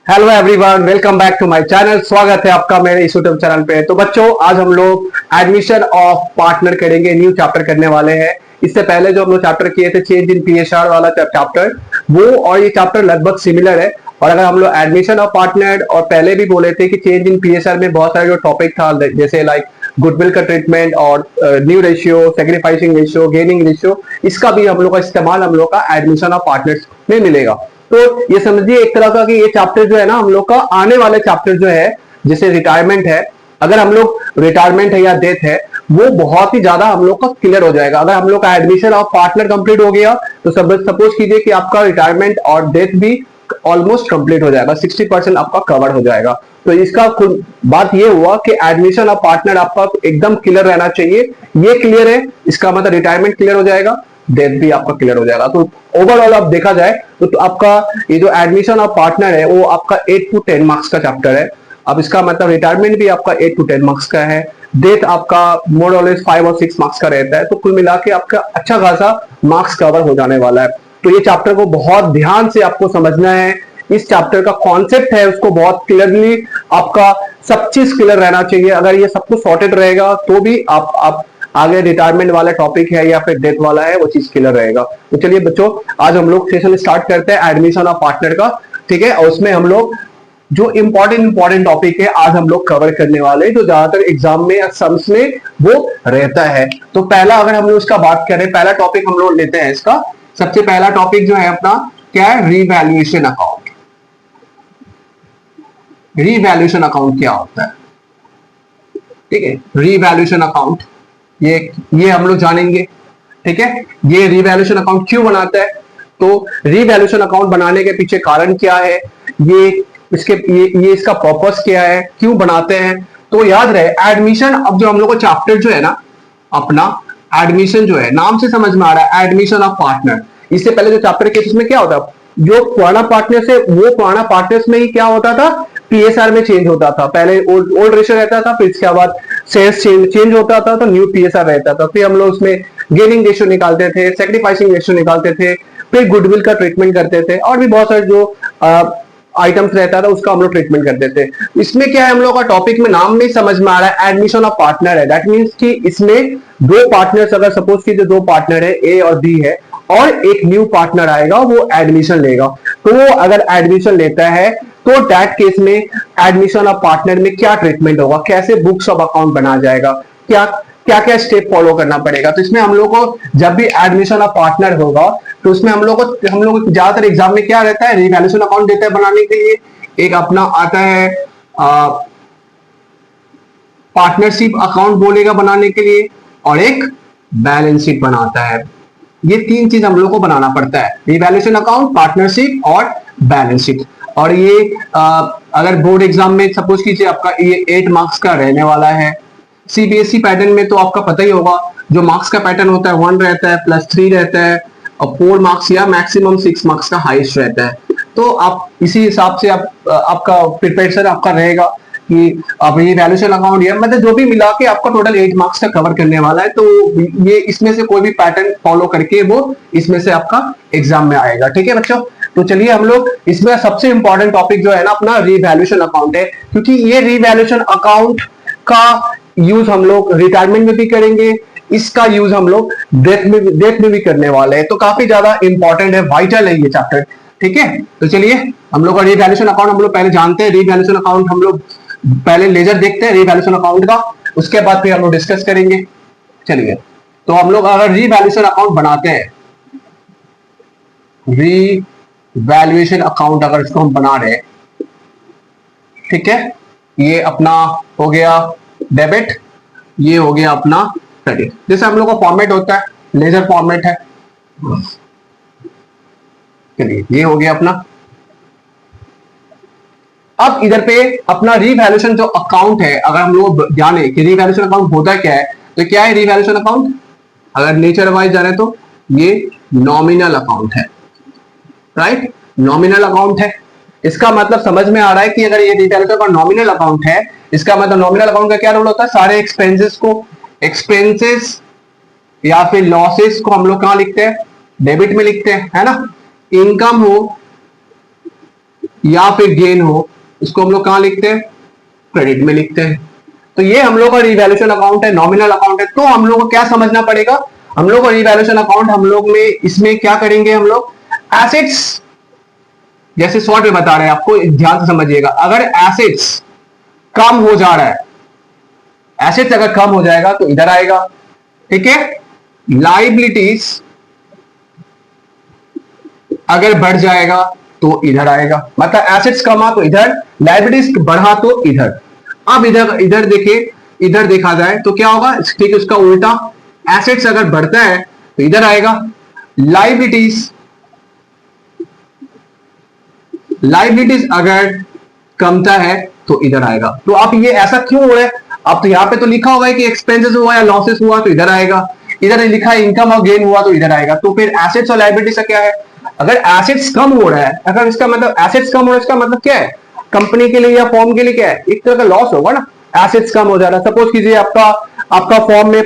Hello everyone, welcome back to my channel. स्वागत है आपका मेरे इस यूट्यूब चैनल पे। तो बच्चों, आज हम लोग एडमिशन ऑफ पार्टनर करेंगे, न्यू चैप्टर करने वाले हैं। इससे पहले जो हम लोग चैप्टर किए थे चेंज इन पीएसआर वाला चैप्टर, वो और ये चैप्टर लगभग सिमिलर है। और अगर हम लोग एडमिशन ऑफ पार्टनर और पहले भी बोले थे कि चेंज इन पीएसआर में बहुत सारे जो टॉपिक था, जैसे लाइक गुडविल का ट्रीटमेंट और new ratio, sacrificing ratio, gaining ratio, इसका भी हम लोग का इस्तेमाल हम लोग का एडमिशन ऑफ पार्टनर्स में मिलेगा। तो ये समझिए एक तरह का कि ये चैप्टर जो है ना हम लोग का आने वाले चैप्टर जो है, जैसे रिटायरमेंट है, अगर हम लोग रिटायरमेंट है या डेथ है, वो बहुत ही ज्यादा हम लोग का क्लियर हो जाएगा। अगर हम लोग का एडमिशन ऑफ पार्टनर कंप्लीट हो गया तो सपोज कीजिए कि आपका रिटायरमेंट और डेथ भी ऑलमोस्ट कंप्लीट हो जाएगा, 60% आपका कवर हो जाएगा। तो इसका बात ये हुआ कि एडमिशन ऑफ पार्टनर आपका एकदम क्लियर रहना चाहिए। ये क्लियर है, इसका मतलब रिटायरमेंट क्लियर हो जाएगा, डेथ भी आपका क्लियर हो जाएगा। तो ओवरऑल आप देखा जाए तो आपका ये जो एडमिशन ऑफ पार्टनर है वो आपका 8 to 10 मार्क्स का चैप्टर है। अब इसका मतलब रिटायरमेंट भी आपका 8 to 10 मार्क्स का है, डेथ आपका मोर और लेस 5 और 6 मार्क्स का रहता है। तो कुल मिला के आपका अच्छा खासा मार्क्स कवर हो जाने वाला है। तो ये चैप्टर को बहुत ध्यान से आपको समझना है। इस चैप्टर का कॉन्सेप्ट है उसको बहुत क्लियरली आपका सब चीज क्लियर रहना चाहिए। अगर ये सब कुछ सॉर्टेड रहेगा तो भी आप आगे रिटायरमेंट वाला टॉपिक है या फिर डेथ वाला है वो चीज क्लियर रहेगा। तो चलिए बच्चों, आज हम लोग सेशन स्टार्ट करते हैं एडमिशन ऑफ पार्टनर का। ठीक है, और उसमें हम लोग जो इंपॉर्टेंट टॉपिक है आज हम लोग कवर करने वाले हैं, जो ज्यादातर एग्जाम में या सम्स में वो रहता है। तो पहला अगर हम लोग उसका बात करें, पहला टॉपिक हम लोग लेते हैं इसका। सबसे पहला टॉपिक जो है अपना क्या है, रीवैल्यूएशन अकाउंट। रीवैल्यूएशन अकाउंट क्या होता है? ठीक है, रीवैल्यूएशन अकाउंट ये हम लोग जानेंगे। ठीक है, ये रीवैल्यूएशन अकाउंट क्यों बनाता है, तो रीवैल्यूएशन अकाउंट बनाने के पीछे कारण क्या है, ये इसका पर्पस क्या है, क्यों बनाते हैं। तो याद रहे एडमिशन, अब जो हम लोग को चैप्टर जो है ना अपना एडमिशन जो है, नाम से समझ में आ रहा है एडमिशन ऑफ पार्टनर। इससे पहले जो चैप्टर के उसमें क्या होता, जो पुराना पार्टनर से वो पुराना पार्टनर्स में ही क्या होता था, पीएसआर में चेंज होता था। पहले ओल्ड रेशियो रहता था, फिर इसके बाद शेयर्स चेंज होता था तो न्यू पीएसआर रहता था। फिर हम लोग उसमें गेनिंग रेशियो निकालते थे, सेक्रीफाइसिंग रेशियो निकालते थे, फिर गुडविल का ट्रीटमेंट करते थे, और भी बहुत सारे जो आइटम्स रहता था उसका हम लोग ट्रीटमेंट करते थे। इसमें क्या है, हम लोग का टॉपिक में नाम में समझ में आ रहा है एडमिशन ऑफ पार्टनर है। दैट मींस कि इसमें दो पार्टनर्स, अगर सपोज कीजिए दो पार्टनर है ए और बी है, और एक न्यू पार्टनर आएगा वो एडमिशन लेगा। तो वो अगर एडमिशन लेता है तो दैट केस में एडमिशन ऑफ पार्टनर में क्या ट्रीटमेंट होगा, कैसे बुक्स ऑफ अकाउंट बना जाएगा, क्या क्या क्या स्टेप फॉलो करना पड़ेगा। तो इसमें हम लोग को जब भी एडमिशन ऑफ पार्टनर होगा तो उसमें हम लोग ज्यादातर एग्जाम में क्या रहता है, रिवैल्यूएशन अकाउंट देता है बनाने के लिए। एक अपना आता है पार्टनरशिप अकाउंट बोलेगा बनाने के लिए, और एक बैलेंस शीट बनाता है। ये तीन चीज हम लोग को बनाना पड़ता है, रिवैल्यूएशन अकाउंट, पार्टनरशिप और बैलेंस शीट। और ये अगर बोर्ड एग्जाम में सपोज कीजिए आपका ये 8 मार्क्स का रहने वाला है। सीबीएसई पैटर्न में तो आपका पता ही होगा, जो मार्क्स का पैटर्न होता है 1 रहता है, +3 रहता है, और 4 मार्क्स या मैक्सिमम 6 मार्क्स का हाईएस्ट रहता है। तो आप इसी हिसाब से आपका प्रिपरेशन आपका रहेगा कि आप ये वैल्यूएशन अकाउंट या मतलब जो भी मिला के आपका टोटल 8 मार्क्स का कवर करने वाला है। तो ये इसमें से कोई भी पैटर्न फॉलो करके वो इसमें से आपका एग्जाम में आएगा। ठीक है बच्चों, तो चलिए हम लोग इसमें सबसे इंपॉर्टेंट टॉपिक जो है ना अपना रीवैल्यूएशन अकाउंट है, क्योंकि ये रीवैल्यूएशन अकाउंट का यूज हम लोग रिटायरमेंट में भी करेंगे, इसका यूज हम लोग डेथ में भी करने वाले हैं। तो काफी ज्यादा इंपॉर्टेंट है, वाइटल है ये चैप्टर। ठीक है, तो चलिए हम लोग का रीवैल्यूएशन अकाउंट हम लोग पहले जानते हैं। रीवैल्यूएशन अकाउंट हम लोग पहले लेजर देखते हैं रीवैल्यूएशन अकाउंट का, उसके बाद फिर हम लोग डिस्कस करेंगे। चलिए, तो हम लोग अगर रीवैल्यूएशन अकाउंट बनाते हैं, रीवैल्यूएशन अकाउंट अगर इसको हम बना रहे, ठीक है, ये अपना हो गया डेबिट, ये हो गया अपना क्रेडिट। जैसे हम लोग का फॉर्मेट होता है, लेजर फॉर्मेट है। चलिए, ये हो गया अपना। अब इधर पे अपना रीवैल्यूएशन जो अकाउंट है, अगर हम लोग जाने कि रीवैल्यूएशन अकाउंट होता क्या है, तो क्या है रीवैल्यूएशन अकाउंट, अगर नेचर वाइज जाने तो ये नॉमिनल अकाउंट है। राइट, नॉमिनल अकाउंट है। इसका मतलब समझ में आ रहा है कि अगर ये रीवैल्यूएशन का नॉमिनल अकाउंट है, इसका मतलब नॉमिनल अकाउंट का क्या रोल होता है, सारे एक्सपेंसेस या फिर लॉसेस को हम लोग कहां लिखते हैं, डेबिट में लिखते हैं, है ना। इनकम हो या फिर गेन हो, इसको हम लोग कहां लिखते हैं? क्रेडिट में लिखते हैं। तो ये हम लोग का रिवैल्यूएशन अकाउंट है, नॉमिनल अकाउंट है। तो हम लोग को क्या समझना पड़ेगा? हम लोग को रिवैल्यूएशन अकाउंट हम लोग में इसमें क्या करेंगे? हम लोग एसेट्स, जैसे शॉर्ट में बता रहे हैं आपको, ध्यान से समझिएगा। अगर एसेट्स कम हो जा रहा है, एसेट्स अगर कम हो जाएगा तो इधर आएगा, ठीक है। लाइबिलिटीज अगर बढ़ जाएगा तो इधर आएगा, मतलब एसेट्स कमा तो इधर, लाइबिलिटीज बढ़ा तो इधर। अब इधर इधर देखिए, इधर देखा जाए तो क्या होगा? ठीक है, उसका उल्टा, एसेट्स अगर बढ़ता है तो इधर आएगा, लाइबिलिटीज अगर कमता है तो इधर आएगा। तो आप ये ऐसा क्यों हो रहा है? अब तो यहां पे तो लिखा हुआ है कि एक्सपेंसेस हुआ या लॉसेस हुआ तो इधर आएगा, इधर लिखा है इनकम और गेन हुआ तो इधर आएगा। तो फिर एसेट्स और लाइबिलिटीज का क्या है? अगर एसेट्स कम हो रहा है, अगर इसका मतलब एसेट्स कम हो रहा है, इसका मतलब क्या है? कंपनी के लिए या फॉर्म के लिए क्या है? एक तरह का लॉस होगा ना, एसेट्स कम हो जा रहा है। सपोज कीजिए आपका फॉर्म में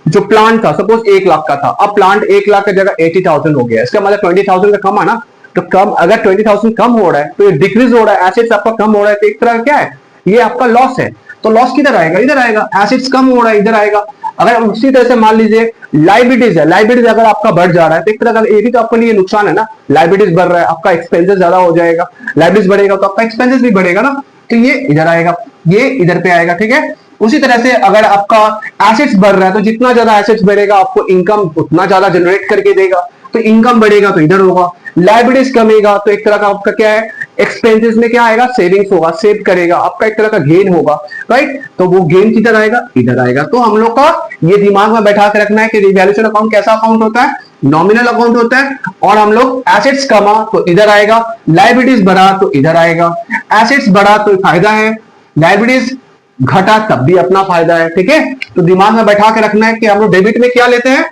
जो प्लांट था सपोज 1 लाख का था, अब प्लांट 1 लाख की जगह 80,000 हो गया, इसका मतलब 20,000 का कम आना। तो कम, अगर 20,000 कम हो रहा है तो ये डिक्रीज हो रहा है, एसेट्स आपका कम हो रहा है, तो एक तरह का क्या है? ये आपका लॉस है। तो लॉस किधर आएगा? इधर आएगा। एसेट्स कम हो रहा है, इधर आएगा। अगर उसी तरह से मान लीजिए लाइबिलिटीज है, लाइबिलिटीज अगर आपका बढ़ जा रहा है तो एक तरह का ये भी तो आपके लिए नुकसान है ना। लाइबिलिटीज बढ़ रहा है, आपका एक्सपेंसेस ज्यादा हो जाएगा, लाइबिलिटीज बढ़ेगा तो आपका एक्सपेंसेस भी बढ़ेगा ना। तो ये इधर आएगा, ये इधर पे आएगा, ठीक है। उसी तरह से अगर आपका एसेट्स बढ़ रहा है तो जितना ज्यादा एसेट्स बढ़ेगा आपको इनकम उतना ज्यादा जनरेट करके देगा, तो इनकम बढ़ेगा तो इधर होगा। लाइबिलिटीज कमेगा तो एक तरह का आपका क्या है? एक्सपेंसेस में क्या आएगा? सेविंग्स होगा, सेव करेगा, आपका एक तरह का गेन होगा, राइट। तो वो गेन किधर आएगा? इधर आएगा। तो हम लोग का ये दिमाग में बैठा के रखना है कि रिवैल्यूएशन अकाउंट कैसा अकाउंट होता है? नॉमिनल अकाउंट होता है। और हम लोग एसेट्स कमा तो इधर आएगा, लाइबिलिटीज बढ़ा तो इधर आएगा। एसेट्स बढ़ा तो फायदा है, लाइबिलिटीज घटा तब भी अपना फायदा है, ठीक है। तो दिमाग में बैठा के रखना है कि हम लोग डेबिट में क्या लेते हैं?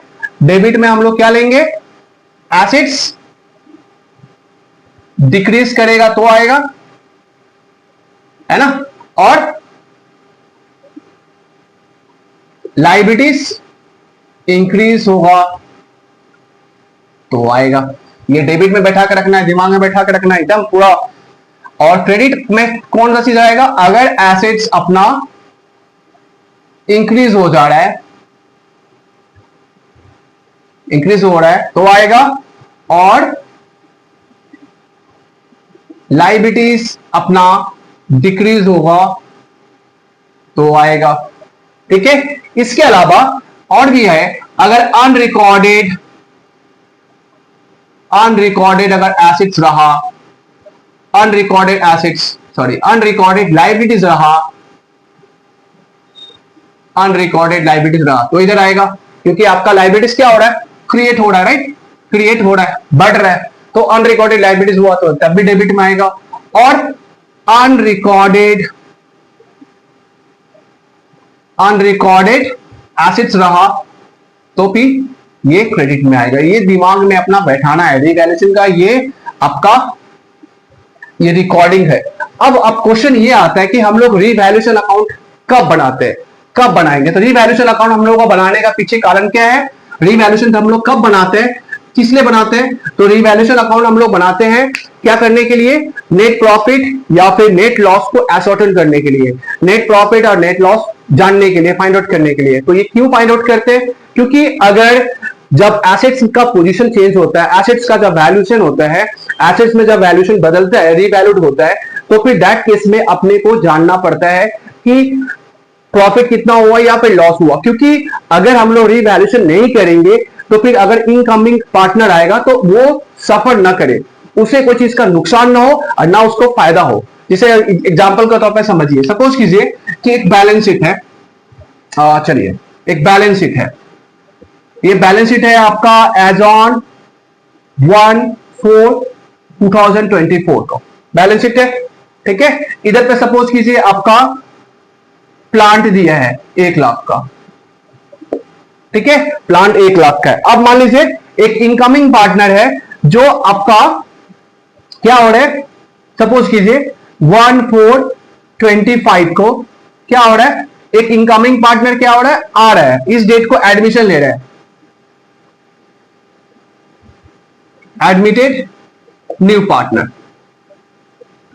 डेबिट में हम लोग क्या लेंगे? एसेट्स डिक्रीज करेगा तो आएगा, है ना, और लाइबिलिटीज इंक्रीज होगा तो आएगा। ये डेबिट में बैठा कर रखना है, दिमाग में बैठा कर रखना है एकदम पूरा। और क्रेडिट में कौन सा चीज आएगा? अगर एसेट्स अपना इंक्रीज हो जा रहा है, इंक्रीज हो रहा है तो आएगा, और लाइबिलिटीज अपना डिक्रीज होगा तो आएगा, ठीक है। इसके अलावा और भी है, अगर अनरिकॉर्डेड अगर एसेट्स रहा, अनरिकॉर्डेड लाइबिलिटीज रहा, तो इधर आएगा, क्योंकि आपका लाइबिलिटीज क्या हो रहा है? क्रिएट हो रहा है, राइट, क्रिएट हो रहा है, बढ़ रहा है। तो अनरिकॉर्डेड लाइबिलिटीज हुआ तो तब भी डेबिट में आएगा, और अनरिकॉर्डेड एसेट्स रहा तो फिर ये क्रेडिट में आएगा। ये दिमाग में अपना बैठाना है रिवैल्यूएशन का, ये आपका ये रिकॉर्डिंग है। अब क्वेश्चन ये आता है कि हम लोग रिवैल्यूएशन अकाउंट कब बनाते हैं, कब बनाएंगे? तो रिवैल्यूएशन अकाउंट हम लोगों को बनाने का पीछे कारण क्या है? रिवैल्यूएशन हम लोग कब बनाते हैं, किस लिए बनाते हैं? तो रिवैल्यूएशन अकाउंट हम लोग बनाते हैं क्या करने के लिए? नेट प्रॉफिट या फिर नेट लॉस को एसर्टेन करने के लिए, नेट प्रॉफिट और नेट लॉस जानने के लिए, फाइंड आउट करने के लिए। तो ये क्यों फाइंड आउट करते हैं? क्योंकि अगर जब एसेट्स का पोजीशन चेंज होता है, एसेट्स का जब वैल्यूएशन होता है, एसेट्स में जब वैल्यूएशन बदलता है, रीवैल्यूड होता है, तो फिर दैट केस में अपने को जानना पड़ता है कि प्रॉफिट कितना हुआ या फिर लॉस हुआ। क्योंकि अगर हम लोग रीवैल्यूएशन नहीं करेंगे तो फिर अगर इनकमिंग पार्टनर आएगा तो वो सफर ना करे, उसे कोई चीज का नुकसान ना हो और ना उसको फायदा हो। जैसे एग्जांपल के तौर पर समझिए, सपोज कीजिए कि एक बैलेंस शीट है, चलिए एक बैलेंस शीट है, ये बैलेंस शीट है आपका एज ऑन 1/4/2024 को बैलेंस शीट है, ठीक है। इधर पे सपोज कीजिए आपका प्लांट दिया है 1 लाख का, ठीक है, प्लांट 1 लाख का है। अब मान लीजिए एक इनकमिंग पार्टनर है जो आपका क्या हो रहा है, सपोज कीजिए 1/4/25 को क्या हो रहा है, एक इनकमिंग पार्टनर क्या हो रहा है, आ रहा है, इस डेट को एडमिशन ले रहा है, एडमिटेड न्यू पार्टनर,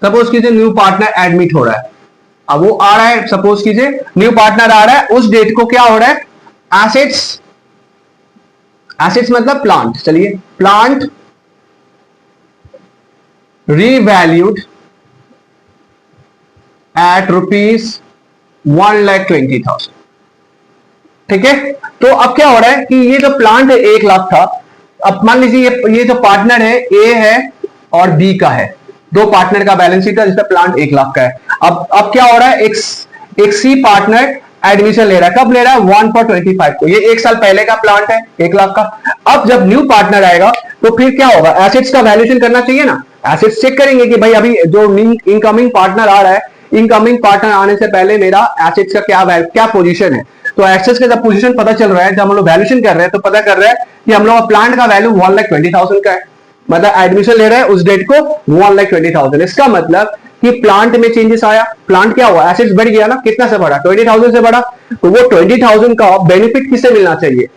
सपोज कीजिए न्यू पार्टनर एडमिट हो रहा है, अब वो आ रहा है, सपोज कीजिए न्यू पार्टनर आ रहा है, उस डेट को क्या हो रहा है, एसेट्स, एसेट्स मतलब प्लांट, चलिए प्लांट रीवैल्यूड एट ₹1,20,000, ठीक है। तो अब क्या हो रहा है कि ये जो प्लांट है 1,00,000 था, अब मान लीजिए ये जो पार्टनर है ए है और बी का है, दो पार्टनर का बैलेंस शीट है जिसमें प्लांट 1,00,000 का है। अब क्या हो रहा है, एक सी पार्टनर एडमिशन ले रहा है, कब ले रहा है, 1/25 को, ये 1 साल पहले का प्लांट है 1,00,000 का। अब जब न्यू पार्टनर आएगा तो फिर क्या होगा, एसेट्स का वैल्यूएशन करना चाहिए ना, एसेट्स चेक करेंगे कि भाई अभी जो इनकमिंग पार्टनर आ रहा है, इनकमिंग पार्टनर आने से पहले मेरा एसेट्स का क्या पोजीशन है। तो एसेट्स का जब पोजीशन पता चल रहा है, जब हम लोग वैल्यूएशन कर रहे हैं तो पता कर रहा है कि हम लोग प्लांट का वैल्यू 1,20,000 का है, मतलब एडमिशन ले रहा है उस डेट को 1,20,000। इसका मतलब कि प्लांट में चेंजेस आया, प्लांट क्या हुआ, एसेट्स बढ़ गया ना, कितना से बढ़ा, 20,000 से बढ़ा, तो वो 20,000 का बेनिफिट किसे मिलना चाहिए,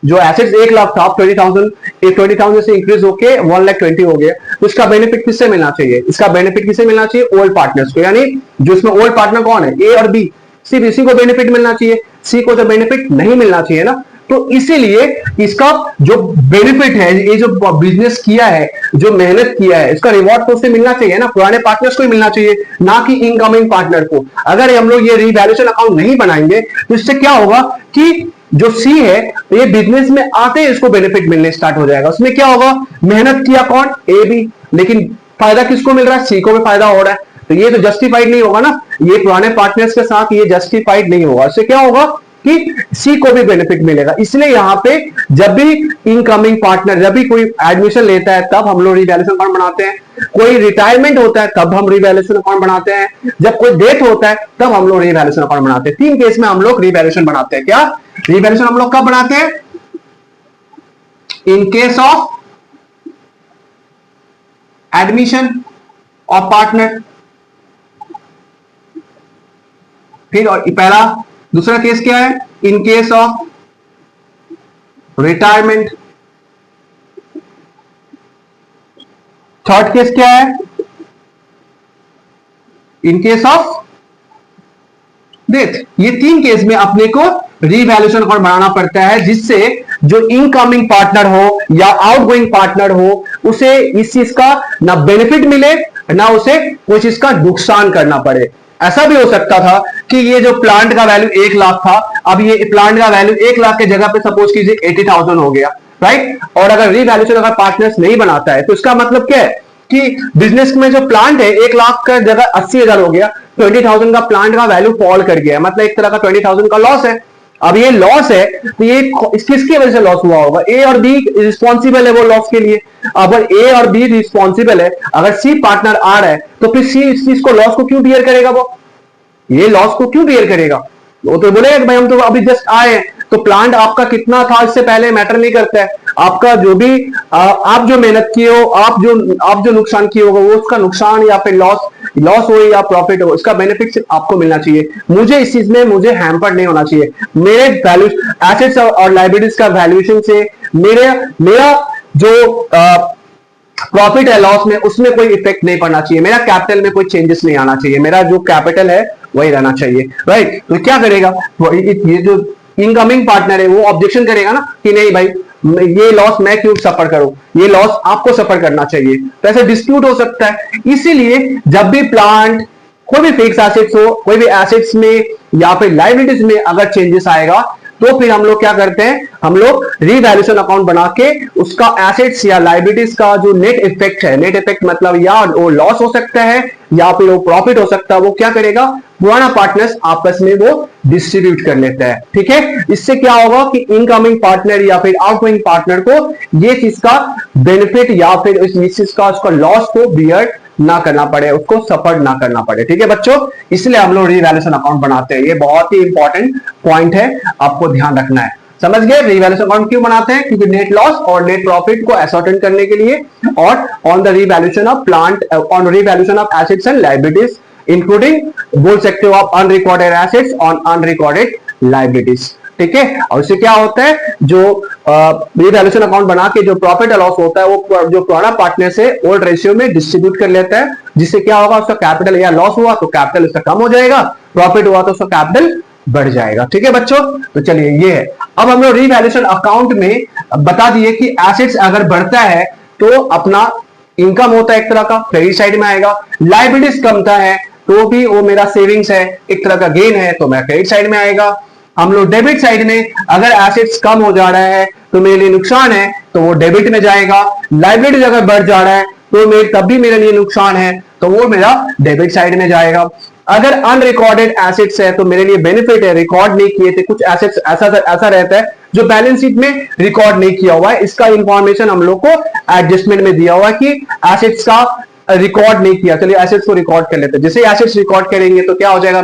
जो एसेट्स 1,00,000 था 20,000 से इंक्रीज होके 1,20,000 हो गया, तो इसका बेनिफिट किससे मिलना चाहिए, इसका बेनिफिट किसे मिलना चाहिए, ओल्ड पार्टनर्स को, यानी जो इसमें ओल्ड पार्टनर कौन है, ए और बी, सिर्फ इसी को बेनिफिट मिलना चाहिए, सी को तो बेनिफिट नहीं मिलना चाहिए ना। तो इसीलिए इसका जो बेनिफिट है, ये जो बिजनेस किया है, जो मेहनत किया है, इसका रिवॉर्ड तो उससे मिलना चाहिए ना, पुराने पार्टनर्स को ही मिलना चाहिए, ना कि इनकमिंग पार्टनर को। अगर हम लोग ये रीवैल्यूएशन अकाउंट नहीं बनाएंगे तो इससे क्या होगा कि जो सी है ये बिजनेस में आते ही इसको बेनिफिट मिलने स्टार्ट हो जाएगा, उसमें क्या होगा, मेहनत किया कौन, ए बी, लेकिन फायदा किसको मिल रहा है, सी को भी फायदा हो रहा है, तो ये तो जस्टिफाइड नहीं होगा ना, ये पुराने पार्टनर्स के साथ ये जस्टिफाइड नहीं होगा। इससे क्या होगा कि सी को भी बेनिफिट मिलेगा। इसलिए यहां पे जब भी इनकमिंग पार्टनर, जब भी कोई एडमिशन लेता है तब हम लोग रिवैल्यूएशन अकाउंट बनाते हैं, कोई रिटायरमेंट होता है तब हम रिवैल्यूएशन अकाउंट बनाते हैं, जब कोई डेथ होता है तब हम लोग रिवैल्यूएशन अकाउंट बनाते हैं। 3 केस में हम लोग रिवैल्यूएशन बनाते हैं। क्या रिवैल्यूएशन हम लोग कब बनाते हैं, in case of admission of partner, फिर और पहला, दूसरा केस क्या है, in case of retirement, third case क्या है, इन केस ऑफ डेथ। ये 3 केस में अपने को रिवैल्यूएशन अकाउंट बनाना पड़ता है, जिससे जो इनकमिंग पार्टनर हो या आउटगोइंग पार्टनर हो उसे इस चीज का ना बेनिफिट मिले, ना उसे कोई चीज का नुकसान करना पड़े। ऐसा भी हो सकता था कि ये जो प्लांट का वैल्यू 1,00,000 था, अब ये प्लांट का वैल्यू 1,00,000 के जगह पे सपोज कीजिए 80,000 हो गया, राइट। और अगर रिवैल्यूएशन अगर पार्टनर्स नहीं बनाता है तो इसका मतलब क्या है कि बिजनेस में जो प्लांट है 1,00,000 का जगह 80,000 हो गया, 20,000 का प्लांट का वैल्यू फॉल कर गया, मतलब एक तरह का 20,000 का लॉस है। अब ये लॉस है तो ये किसकी वजह से लॉस हुआ होगा, ए और बी रिस्पॉन्सिबल है वो लॉस के लिए। अगर ए और बी रिस्पॉन्सिबल है, अगर सी पार्टनर आ रहा है तो फिर सी इस चीज को लॉस को क्यों बियर करेगा, वो ये लॉस को क्यों बियर करेगा, वो तो बोलेगा कि भाई हम तो अभी जस्ट आए हैं, तो प्लांट आपका कितना था इससे पहले मैटर नहीं करता है, आपका जो भी आप जो मेहनत किए हो, आप जो नुकसान किए होगा वो उसका नुकसान या फिर लॉस हो या प्रॉफिट हो, इसका बेनिफिट सिर्फ आपको मिलना चाहिए। मुझे इस चीज में मुझे हैम्पर्ड नहीं होना चाहिए, मेरे वैल्यू एसेट्स और लायबिलिटीज का वैल्यूएशन से मेरा जो प्रॉफिट है लॉस में उसमें कोई इफेक्ट नहीं पड़ना चाहिए, मेरा कैपिटल में कोई चेंजेस नहीं आना चाहिए, मेरा जो कैपिटल है वही रहना चाहिए, राइट। तो क्या करेगा, ये जो इनकमिंग पार्टनर है वो ऑब्जेक्शन करेगा ना कि नहीं भाई ये लॉस मैं क्यों सफर करूं, ये लॉस आपको सफर करना चाहिए, तो ऐसे डिस्प्यूट हो सकता है। इसीलिए जब भी प्लांट, कोई भी फिक्स एसेट्स हो, कोई भी एसेट्स में या फिर लायबिलिटीज में अगर चेंजेस आएगा तो फिर हम लोग क्या करते हैं, हम लोग रिवैल्यूएशन अकाउंट बना के उसका एसेट्स या लायबिलिटीज का जो नेट इफेक्ट है, नेट इफेक्ट मतलब या वो लॉस हो सकता है या फिर वो प्रॉफिट हो सकता है, वो क्या करेगा, पुराना पार्टनर्स आपस में वो डिस्ट्रीब्यूट कर लेता है, ठीक है। इससे क्या होगा कि इनकमिंग पार्टनर या फिर आउटगोइंग पार्टनर को ये चीज का बेनिफिट या फिर इस चीज का उसका लॉस को बियर ना करना पड़े, उसको सफर ना करना पड़े, ठीक है बच्चों। इसलिए हम लोग रिवैल्यूएशन अकाउंट बनाते हैं, ये बहुत ही इंपॉर्टेंट पॉइंट है, आपको ध्यान रखना है। समझ गए रिवैल्यूएशन अकाउंट क्यों बनाते हैं, क्योंकि नेट लॉस और नेट प्रॉफिट को असर्टेन करने के लिए, और on the revaluation of plant, on revaluation of assets and liabilities including बोल सकते हो आप unrecorded assets on unrecorded liabilities, ठीक है। और इससे क्या होता है, जो रिवैल्यूएशन अकाउंट बना के जो प्रॉफिट और लॉस होता है वो जो पुराना पार्टनर से ओल्ड रेशियो में डिस्ट्रीब्यूट कर लेता है, जिससे क्या होगा, उसका कैपिटल या लॉस हुआ तो कैपिटल उसका कम हो जाएगा, प्रॉफिट हुआ तो उसका कैपिटल बढ़ जाएगा। ठीक है बच्चों, तो चलिए ये है। अब हम लोग रिवैल्यूएशन अकाउंट में बता दिए कि एसेट्स अगर बढ़ता है तो अपना इनकम होता है एक तरह का, क्रेडिट साइड में आएगा। लायबिलिटीज कमता है तो भी वो मेरा सेविंग्स है, एक तरह का गेन है, तो मेरा क्रेडिट साइड में आएगा। हम लोग डेबिट साइड में अगर एसेट्स कम हो जा रहा है तो मेरे लिए नुकसान है, तो वो डेबिट में जाएगा। लायबिलिटीज अगर बढ़ जा रहा है तो मेरे तब भी मेरे लिए नुकसान है, तो वो मेरा डेबिट साइड में जाएगा। अगर अनरिकॉर्डेड एसेट्स है तो मेरे लिए बेनिफिट है, रिकॉर्ड नहीं किए थे कुछ एसेट्स, ऐसा रहता है जो बैलेंस शीट में रिकॉर्ड नहीं किया हुआ है, इसका इंफॉर्मेशन हम लोग को एडजस्टमेंट में दिया हुआ है कि एसेट्स का रिकॉर्ड नहीं किया। चलिए एसेट्स को रिकॉर्ड कर लेते हैं। जैसे एसेट्स रिकॉर्ड करेंगे तो क्या हो जाएगा,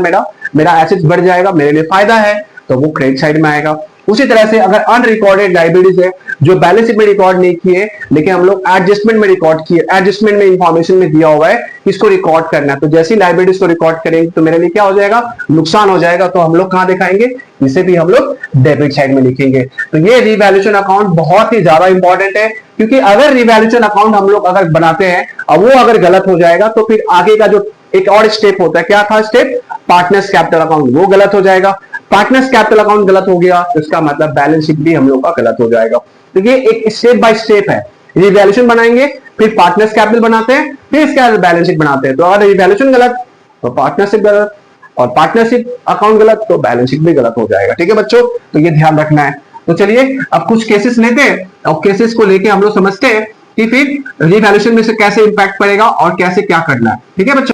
मेरा एसेट्स बढ़ जाएगा, मेरे लिए फायदा है, तो वो क्रेडिट साइड में आएगा। उसी तरह से अगर अनरिकॉर्डेड लायबिलिटीज है जो बैलेंस शीट में रिकॉर्ड नहीं किए लेकिन हम लोग एडजस्टमेंट में रिकॉर्ड किए, एडजस्टमेंट में इंफॉर्मेशन में दिया हुआ है इसको रिकॉर्ड करना है, तो जैसे लायबिलिटीज को रिकॉर्ड करेंगे तो मेरे लिए क्या हो जाएगा, नुकसान हो जाएगा, तो हम लोग कहां दिखाएंगे, इसे भी हम लोग डेबिट साइड में लिखेंगे। तो ये रिवैल्यूएशन अकाउंट बहुत ही ज्यादा इंपॉर्टेंट है, क्योंकि अगर रिवैल्यूएशन अकाउंट हम लोग अगर बनाते हैं और वो अगर गलत हो जाएगा तो फिर आगे का जो एक और स्टेप होता है, क्या था स्टेप, पार्टनर्स कैपिटल अकाउंट, वो गलत हो जाएगा। पार्टनर्स कैपिटल अकाउंट गलत हो गया तो इसका मतलब बैलेंस शीट भी हम लोग का गलत हो जाएगा। तो ये एक स्टेप बाय स्टेप है, रिवैल्यूएशन बनाएंगे, फिर पार्टनर्स कैपिटल बनाते हैं, फिर इसके बाद बैलेंस शीट बनाते हैं। तो अगर रिवैल्यूएशन गलत तो पार्टनरशिप गलत, और पार्टनरशिप अकाउंट गलत तो बैलेंस शीट भी गलत हो जाएगा। ठीक है बच्चों, तो ये ध्यान रखना है। तो चलिए अब कुछ केसेस लेते हैं और केसेस को लेके हम लोग समझते हैं कि फिर रिवैल्यूएशन में से कैसे इंपैक्ट पड़ेगा और कैसे क्या करना है। ठीक है बच्चों,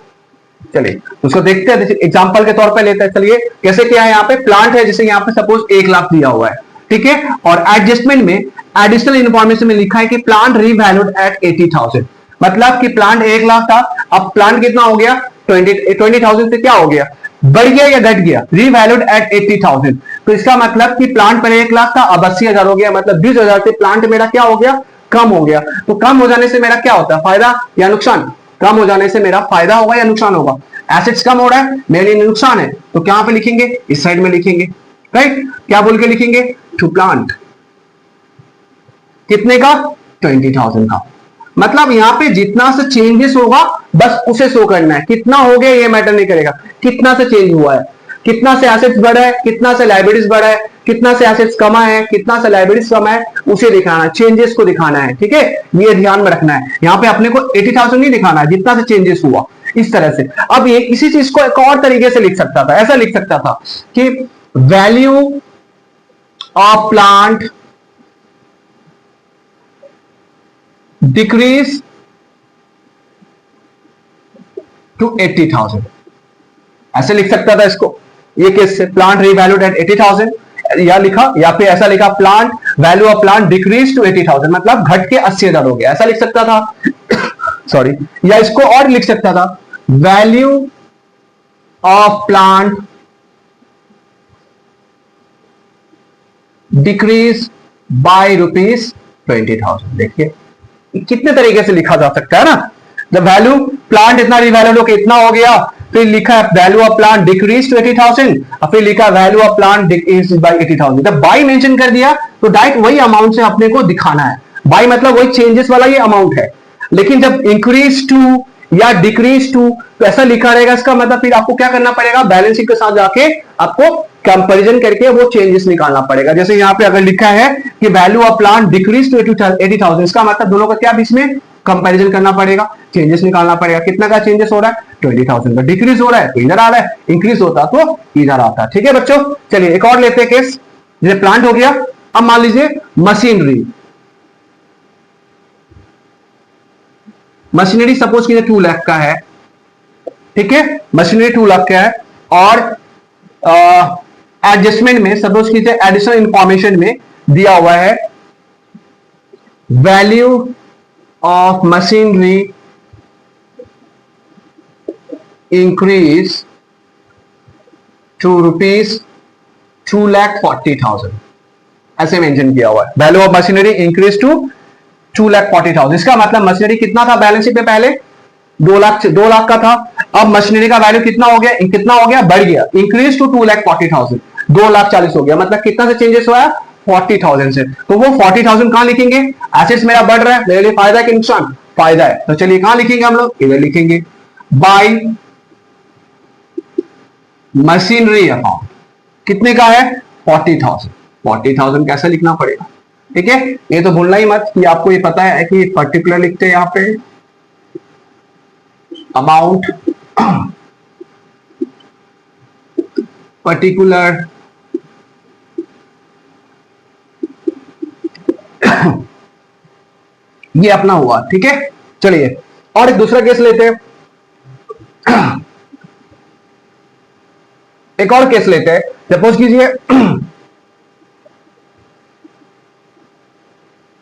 चलिए उसको देखते हैं, एग्जांपल के तौर पे लेते हैं। चलिए कैसे क्या है, यहाँ पे प्लांट है, जैसे यहाँ पे सपोज 1 लाख दिया हुआ है, ठीक है, और एडजस्टमेंट में एडिशनल इंफॉर्मेशन में लिखा है कि प्लांट रीवैल्यूड एट 80,000, मतलब कि प्लांट 1 लाख था, अब प्लांट कितना हो गया, 20,000 से क्या हो गया, बढ़ गया या घट गया, रीवैल्यूड एट 80,000। तो इसका मतलब कि प्लांट पहले 1 लाख था, अब 80,000 हो गया, मतलब 20,000 से प्लांट मेरा क्या हो गया, कम हो गया। तो कम हो जाने से मेरा क्या होता है, फायदा या नुकसान, कम हो जाने से मेरा फायदा होगा या नुकसान होगा, एसेट्स कम हो रहा है मेरे लिए नुकसान है, तो क्या पे लिखेंगे, इस साइड में लिखेंगे, राइट, क्या बोल के लिखेंगे, टू प्लांट, कितने का, 20,000 का, मतलब यहां पे जितना से चेंजेस होगा बस उसे शो करना है, कितना हो गया ये मैटर नहीं करेगा, कितना से चेंज हुआ है, कितना से एसेट्स बढ़ा है, कितना से लायबिलिटीज बढ़ा है, कितना से एसेट्स कमा है, कितना से लायबिलिटीज कमा है, उसे दिखाना है, चेंजेस को दिखाना है। ठीक है, ये ध्यान में रखना है, यहां पे अपने को 80,000 नहीं दिखाना है, जितना से चेंजेस हुआ, इस तरह से। अब ये इसी चीज को एक और तरीके से लिख सकता था, ऐसा लिख सकता था कि value of plant decrease to 80,000, ऐसे लिख सकता था इसको, ये केस से प्लांट रीवैल्यूड एट 80,000, या लिखा, या फिर ऐसा लिखा plant value of plant decrease to 80,000, मतलब घट के 80,000 हो गया, ऐसा लिख सकता था सॉरी, या इसको और लिख सकता था, value of plant decrease bye ₹20,000। देखिए कितने तरीके से लिखा जा सकता है ना, द वैल्यू प्लांट इतना रिवैल्यूड होकर इतना हो गया, फिर लिखा value of plant decrease to 80,000, और फिर लिखा value of plant decrease by 80,000। जब बाय मेंशन कर दिया तो डायरेक्ट वही अमाउंट से अपने को दिखाना है, बाय मतलब वही चेंजेस वाला ये अमाउंट है, लेकिन जब इंक्रीज टू या डिक्रीज टू तो ऐसा लिखा रहेगा, इसका मतलब फिर आपको क्या करना पड़ेगा, बैलेंस शीट के साथ जाके आपको कंपैरिजन करके वो चेंजेस निकालना पड़ेगा। जैसे यहाँ पे अगर लिखा है कि value of plant decrease to 80,000, इसका मतलब दोनों का क्या बीच में कंपैरिजन करना पड़ेगा, चेंजेस निकालना पड़ेगा, कितना का चेंजेस हो रहा है, 20,000 का, डिक्रीज हो रहा है तो इधर आ रहा है, इंक्रीज होता तो इधर आता। ठीक है बच्चों, चलिए एक और लेते हैं केस, जैसे प्लांट हो गया, अब मान लीजिए मशीनरी सपोज कीजिए 2 लाख का है, ठीक है, मशीनरी 2 लाख का है, और एडजस्टमेंट में सपोज कीजिए एडिशनल इंफॉर्मेशन में दिया हुआ है value of machinery increase to ₹2,40,000, ऐसे मेंशन किया हुआ है, value of machinery increase to 2,40,000। इसका मतलब मशीनरी कितना था बैलेंस शीट में, पहले 2 लाख का था, अब मशीनरी का वैल्यू कितना हो गया, बढ़ गया, इंक्रीज टू 2,40,000, 2,40,000 हो गया, मतलब कितना से चेंजेस हुआ है, 40,000 से। तो वो 40,000 कहां लिखेंगे, एसेट्स मेरा बढ़ रहा है, मेरे लिए फायदा है कि नुकसान, फायदा है, तो चलिए कहां लिखेंगे हम लोग, इधर लिखेंगे। बाय मशीनरी अकाउंट कितने का है 40,000। 40,000 कैसे लिखना पड़ेगा, ठीक है। ये तो भूलना ही मत कि आपको ये पता है कि पर्टिकुलर लिखते हैं यहां पे अमाउंट पर्टिकुलर ये अपना हुआ, ठीक है। चलिए और एक दूसरा केस लेते हैं, एक और केस लेते हैं। सपोज कीजिए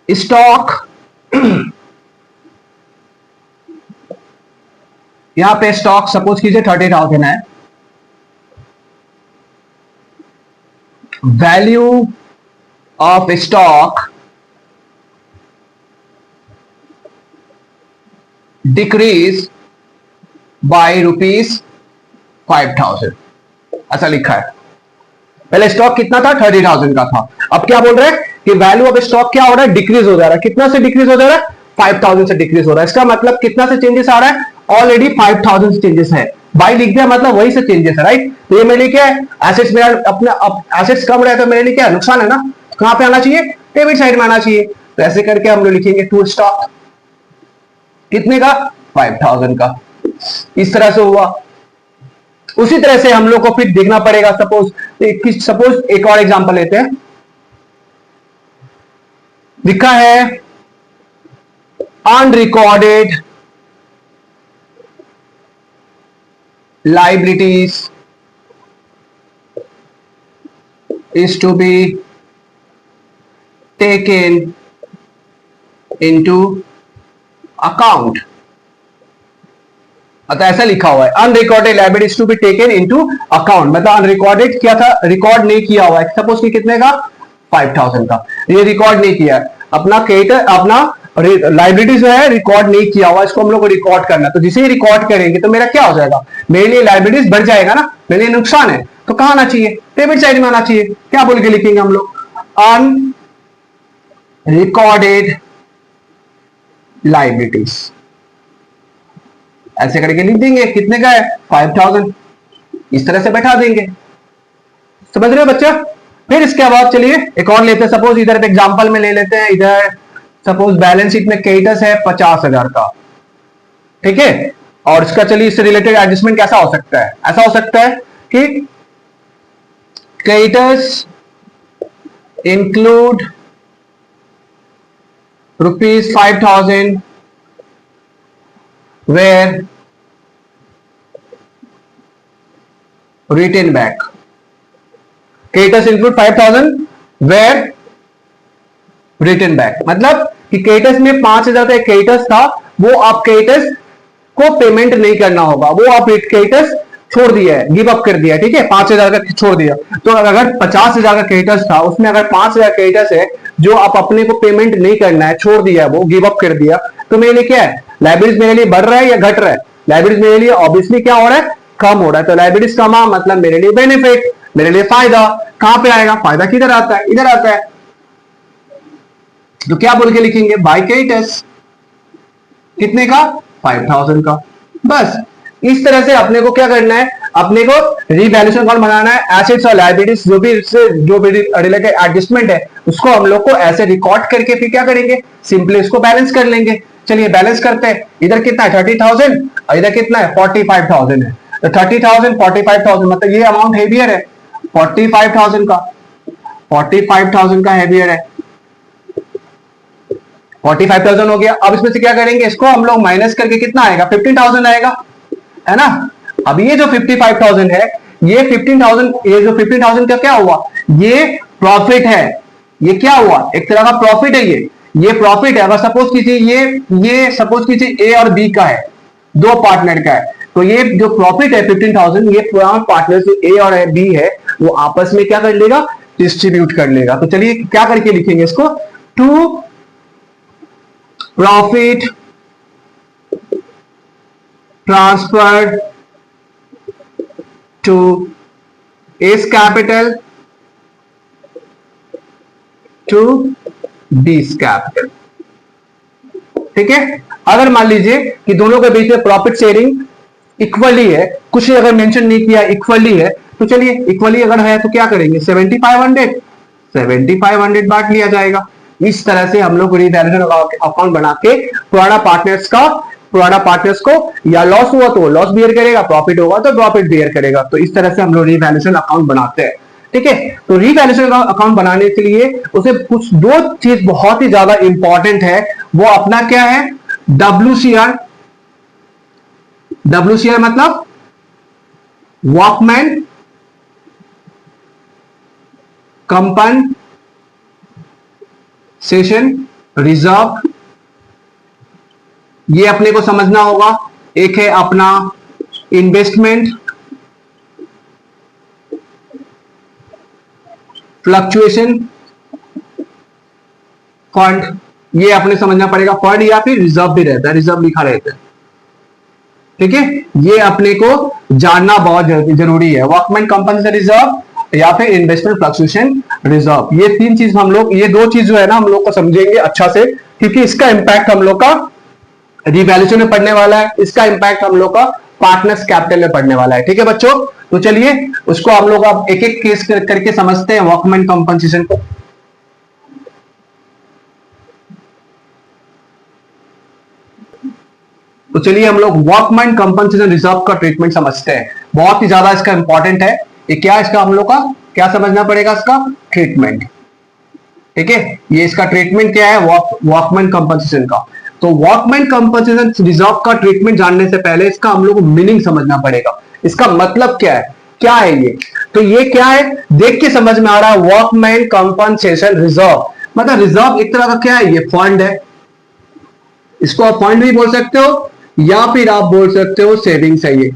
स्टॉक यहां पे स्टॉक सपोज कीजिए 30,000 है, value of stock decrease by ₹5,000 ऐसा लिखा है। पहले स्टॉक कितना था 30,000 का था, अब क्या बोल रहे हैं कि वैल्यू ऑफ स्टॉक क्या हो रहा है डिक्रीज हो जा रहा है। कितना से डिक्रीज हो जा रहा है 5,000 से डिक्रीज हो रहा है। इसका मतलब कितना से चेंजेस आ रहा है ऑलरेडी 5,000 से चेंजेस है। बाई लिख दिया मतलब वही से चेंजेस है, राइट। तो ये मेरे लिए क्या है एसेट्स, मेरा अपना एसेट्स कम रहे तो मेरे लिए क्या है नुकसान है ना। कहां पे आना चाहिए डेबिट साइड में आना चाहिए। तो ऐसे करके हम लोग लिखेंगे टू स्टॉक कितने का 5,000 का। इस तरह से हुआ। उसी तरह से हम लोग को फिर देखना पड़ेगा। सपोज एक और एग्जांपल लेते हैं। लिखा है unrecorded liabilities is to be taken into account। मतलब ऐसा लिखा हुआ है unrecorded liabilities to be taken into account, मतलब अनरिकॉर्डेड क्या था रिकॉर्ड नहीं किया हुआ है। सपोज कि कितने का 5,000 का, ये रिकॉर्ड नहीं किया है अपना क्रेडिटर, अपना लाइबिलिटी जो है रिकॉर्ड नहीं किया हुआ, इसको हम लोग को रिकॉर्ड करना है। तो जिसे रिकॉर्ड करेंगे तो मेरा क्या हो जाएगा, मेरे लिए लाइबिलिटीज बढ़ जाएगा ना, मेरे लिए नुकसान है। तो कहां आना चाहिए डेबिट साइड में आना चाहिए। क्या बोल के लिखेंगे हम लोग अनरिकॉर्डेड लाइबिलिटीज, ऐसे करके लिख देंगे कितने का है 5,000, इस तरह से बैठा देंगे। समझ रहे हो बच्चा। फिर इसके बाद चलिए एक और लेते हैं। सपोज इधर पे एग्जांपल में ले लेते हैं। इधर सपोज बैलेंस शीट में क्रेडिटर्स है 50,000 का, ठीक है। और इसका चलिए इससे रिलेटेड एडजस्टमेंट कैसा हो सकता है, ऐसा हो सकता है कि creditors include ₹5,000 where written back। Creditors include 5,000 where written back, मतलब कि क्रेडिटर्स में 5,000 का क्रेडिटर्स था, वो आप क्रेडिटर्स को पेमेंट नहीं करना होगा, वो आप क्रेडिटर्स छोड़ दिया है, गिव अप कर दिया, ठीक है। 5,000 का छोड़ दिया। तो अगर 50,000 का क्रेडिटर्स था, उसमें अगर 5,000 क्रेडिटर्स है जो आप अपने को पेमेंट नहीं करना है, छोड़ दिया, वो गिव अप कर दिया, तो मेरे लिए क्या है लाइबिलिटीज मेरे लिए बढ़ रहा है या घट रहा है। लाइबिलिटीज मेरे लिए ऑब्वियसली क्या हो रहा है कम हो रहा है। तो लाइबिलिटीज कमा मतलब मेरे लिए बेनिफिट, मेरे लिए फायदा। कहां पे आएगा फायदा, किधर आता है इधर आता है। तो क्या बोल के लिखेंगे बाय क्रेडिटर्स कितने का 5,000 का। बस इस तरह से अपने को क्या करना है, अपने को रीवैल्यूएशन अकाउंट बनाना है। एसेट्स और लायबिलिटीज जो भी रिलेटेड एडजस्टमेंट है उसको हम लोग को ऐसे रिकॉर्ड करके फिर क्या करेंगे सिंपली इसको बैलेंस कर लेंगे। चलिए बैलेंस करते हैं। इधर कितना है 30,000 और इधर कितना है 45,000 है। तो 30,000 45,000 मतलब ये अमाउंट हेवियर है 45,000 का, 45,000 का हेवियर है। 45,000 हो गया। अब इसमें से क्या करेंगे इसको हम लोग माइनस करके कितना आएगा 15,000 आएगा, है ना। अब ये जो 55,000 है ये 15,000, ये जो 15,000 का क्या हुआ ये प्रॉफिट है। ये क्या हुआ एक तरह का प्रॉफिट है, ये प्रॉफिट है। अगर सपोज कीजिए ये सपोज कीजिए ए और बी का है, दो पार्टनर का है, तो ये जो प्रॉफिट है 15,000 ये पूरा पार्टनर से ए और बी है वो आपस में क्या कर लेगा डिस्ट्रीब्यूट कर लेगा। तो चलिए क्या करके लिखेंगे इसको to profit transferred to A's capital to B's capital, ठीक है। अगर मान लीजिए कि दोनों के बीच में प्रॉफिट शेयरिंग इक्वली है, कुछ अगर मेंशन नहीं किया इक्वली है, तो चलिए इक्वली अगर है तो क्या करेंगे 7500 बांट लिया जाएगा। इस तरह से हम लोग रिवैल्यूएशन अकाउंट बना के पुराना पार्टनर्स को या लॉस हुआ तो लॉस बियर करेगा, प्रॉफिट होगा तो प्रॉफिट बियर करेगा। तो इस तरह से हम लोग रिवैल्यूएशन अकाउंट बनाते हैं। ठीक है, तो रिवैल्यूएशन अकाउंट बनाने के लिए उसे कुछ दो चीज बहुत ही ज्यादा इंपॉर्टेंट है, वो अपना क्या है WCR। WCR मतलब वर्कमैन कंपनसेशन रिजर्व, ये अपने को समझना होगा। एक है अपना इन्वेस्टमेंट फ्लक्चुएशन फंड, ये अपने समझना पड़ेगा। फंड या फिर रिजर्व भी रहता है, रिजर्व लिखा रहता है। ठीक है, ये अपने को जानना बहुत जरूरी है। वर्कमैन कंपनसेशन रिजर्व या फिर इन्वेस्टमेंट फ्लक्चुएशन रिजर्व, ये तीन चीज हम लोग, ये दो चीज जो है ना हम लोग को समझेंगे अच्छा से, क्योंकि इसका इंपैक्ट हम लोग का रिवैल्यूएशन में पड़ने वाला है, इसका इंपैक्ट हम लोग का पार्टनर्स कैपिटल में पड़ने वाला है। ठीक है बच्चों, तो चलिए उसको हम लोग अब एक एक केस करके समझते हैं वर्कमैन कंपनसेशन को। तो चलिए हम लोग वर्कमैन कंपनसेशन रिजर्व का ट्रीटमेंट समझते हैं। बहुत ही ज्यादा इसका इंपॉर्टेंट है। ये क्या इसका हम लोग का क्या समझना पड़ेगा, इसका ट्रीटमेंट। ठीक है, ये इसका ट्रीटमेंट क्या है वर्कमैन कंपनसेशन का। तो वर्कमैन कंपनसेशन रिजर्व का ट्रीटमेंट जानने से पहले इसका हम लोग को मीनिंग समझना पड़ेगा। इसका मतलब क्या है, क्या है ये, तो ये क्या है देख के समझ में आ रहा है। वर्कमैन कंपनसेशन रिजर्व मतलब रिजर्व एक तरह का क्या है, ये फंड है। इसको आप फंड भी बोल सकते हो या फिर आप बोल सकते हो सेविंग्स है, ये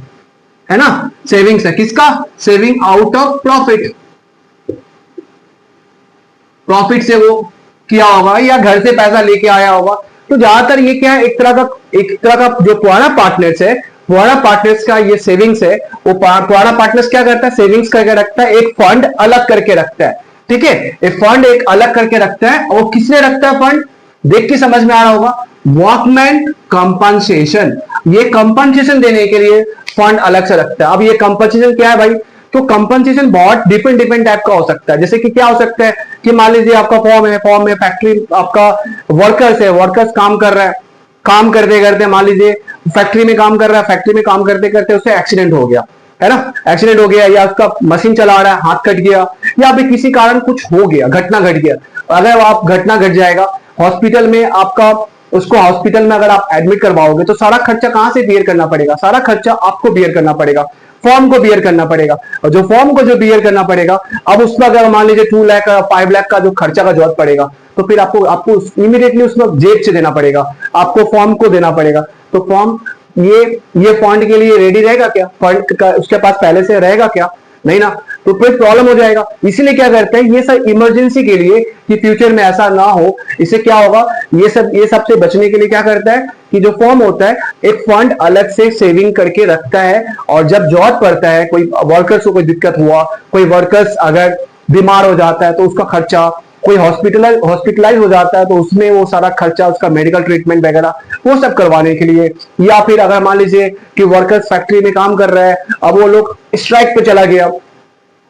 है ना, सेविंग्स है। किसका, saving out of profit. Profit से वो किया होगा या घर से पैसा लेके आया होगा। तो ज्यादातर ये क्या है, एक तरह का जो पुराना पार्टनर्स है, पुराना पार्टनर्स का ये सेविंग्स है। वो पुराना पार्टनर्स क्या करता है, सेविंग्स करके रखता है, एक फंड अलग करके रखता है। ठीक है, एक फंड एक अलग करके रखता है। और किसने रखता है फंड, देख के समझ में आ रहा होगा, वर्कमैन कंपनसेशन। ये कंपनसेशन देने के लिए फंड अलग से रखता है। अब ये कंपनसेशन क्या है भाई, तो कंपनसेशन बहुत डिफरेंट टाइप का हो सकता है। जैसे कि क्या हो सकता है कि मान लीजिए आपका फॉर्म में फैक्ट्री, आपका वर्कर्स है, वर्कर्स काम कर रहा है, काम करते करते मान लीजिए फैक्ट्री में काम कर रहा है, फैक्ट्री में काम करते करते उसे एक्सीडेंट हो गया, है ना, एक्सीडेंट हो गया, या उसका मशीन चला रहा है हाथ कट गया, या फिर किसी कारण कुछ हो गया, घटना घट गया। अगर आप घटना घट जाएगा हॉस्पिटल में, आपका उसको हॉस्पिटल में अगर आप एडमिट करवाओगे तो सारा खर्चा कहां से बियर करना पड़ेगा, सारा खर्चा आपको बियर करना पड़ेगा, फॉर्म को बियर करना पड़ेगा। और जो फॉर्म को जो बियर करना पड़ेगा, अब उसमें अगर मान लीजिए 2 लाख 5 लाख का जो खर्चा का जरूरत पड़ेगा, तो फिर आपको इमीडिएटली उसमें जेब से देना पड़ेगा, आपको फॉर्म को देना पड़ेगा। तो फॉर्म ये फंड के लिए रेडी रहेगा क्या, फंड का उसके पास पहले से रहेगा क्या, नहीं ना, तो फिर प्रॉब्लम हो जाएगा। इसीलिए क्या करते हैं, ये सब इमरजेंसी के लिए कि फ्यूचर में ऐसा ना हो, इससे क्या होगा, ये सब से बचने के लिए क्या करता है कि जो फॉर्म होता है एक फंड अलग से सेविंग करके रखता है। और जब जरूरत पड़ता है, कोई वर्कर्स को कोई दिक्कत हुआ, कोई वर्कर्स अगर बीमार हो जाता है तो उसका खर्चा, कोई हॉस्पिटलाइज हो जाता है तो उसमें वो सारा खर्चा, उसका मेडिकल ट्रीटमेंट वगैरह वो सब करवाने के लिए। या फिर अगर मान लीजिए कि वर्कर्स फैक्ट्री में काम कर रहा है, अब वो लोग स्ट्राइक पे चला गया,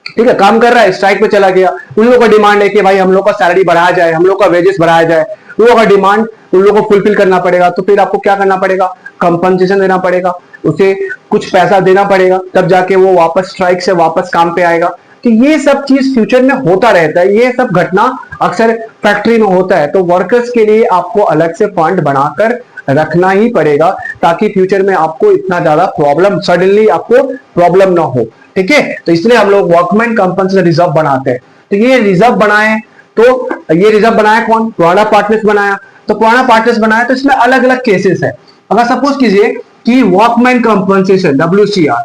ठीक है, काम कर रहा है स्ट्राइक पे चला गया, उन लोगों का डिमांड है कि भाई हम लोग का सैलरी बढ़ाया जाए, हम लोग का वेजेस बढ़ाया जाए, उन लोगों का डिमांड उन लोगों को फुलफिल करना पड़ेगा। तो फिर आपको क्या करना पड़ेगा, कंपनसेशन देना पड़ेगा, उसे कुछ पैसा देना पड़ेगा, तब जाके वो वापस स्ट्राइक से वापस काम पे आएगा। तो ये सब चीज फ्यूचर में होता रहता है, ये सब घटना अक्सर फैक्ट्री में होता है। तो वर्कर्स के लिए आपको अलग से फंड बनाकर रखना ही पड़ेगा, ताकि फ्यूचर में आपको इतना ज्यादा प्रॉब्लम, सडनली आपको प्रॉब्लम ना हो। ठीक है, तो इसलिए हम लोग वर्कमैन कंपनसेशन रिजर्व बनाते हैं। तो ये रिजर्व बनाए, तो ये रिजर्व बनाया कौन, पुराना पार्टनर्स बनाया। तो पुराना पार्टनर्स बनाया तो इसमें अलग अलग केसेस है। अगर सपोज कीजिए कि वर्कमैन कंपनसेशन WCR,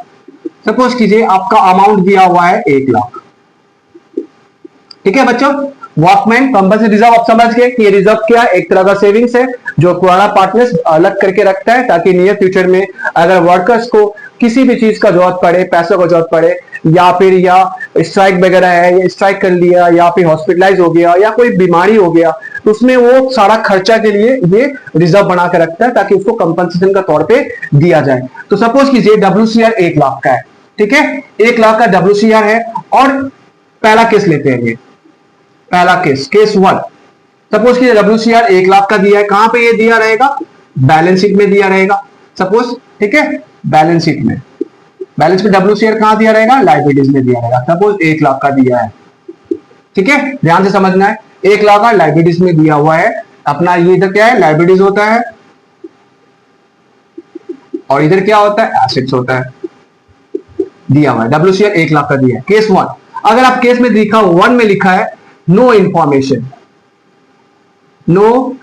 सपोज कीजिए आपका अमाउंट दिया हुआ है 1 लाख। ठीक है बच्चों, वर्कमैन कंपनसेशन रिजर्व आप समझ गए कि ये रिजर्व क्या है, एक तरह का सेविंग्स है जो पुराना पार्टनर्स अलग करके रखता है, ताकि नियर फ्यूचर में अगर वर्कर्स को किसी भी चीज का जरूरत पड़े, पैसों का जरूरत पड़े, या फिर स्ट्राइक वगैरह है, या स्ट्राइक कर लिया या फिर हॉस्पिटलाइज हो गया या कोई बीमारी हो गया, तो उसमें वो सारा खर्चा के लिए ये रिजर्व बना के रखता है ताकि उसको कंपनसेशन का तौर पे दिया जाए। तो सपोज कीजिए WCR 1 लाख का है, ठीक है, 1 लाख का WCR है, और पहला केस लेते हैं, ये पहला केस, केस 1। सपोज कीजिए WCR 1 लाख का दिया है, कहां पे ये दिया रहेगा, बैलेंस शीट में दिया रहेगा सपोज, ठीक है, बैलेंस शीट में, बैलेंस में WCR कहां दिया रहेगा, लाइबिलिटीज में दिया रहेगा। सपोज 1 लाख का दिया है, ठीक है, ध्यान से समझना है, 1 लाख का लाइबिलिटीज में दिया हुआ है अपना, ये इधर क्या है, लाइबिलिटीज होता है, और इधर क्या होता है, एसेट्स होता है, दिया हुआ है, WCR 1 लाख का दिया है, केस 1। अगर आप केस में लिखा 1 में लिखा है no information, no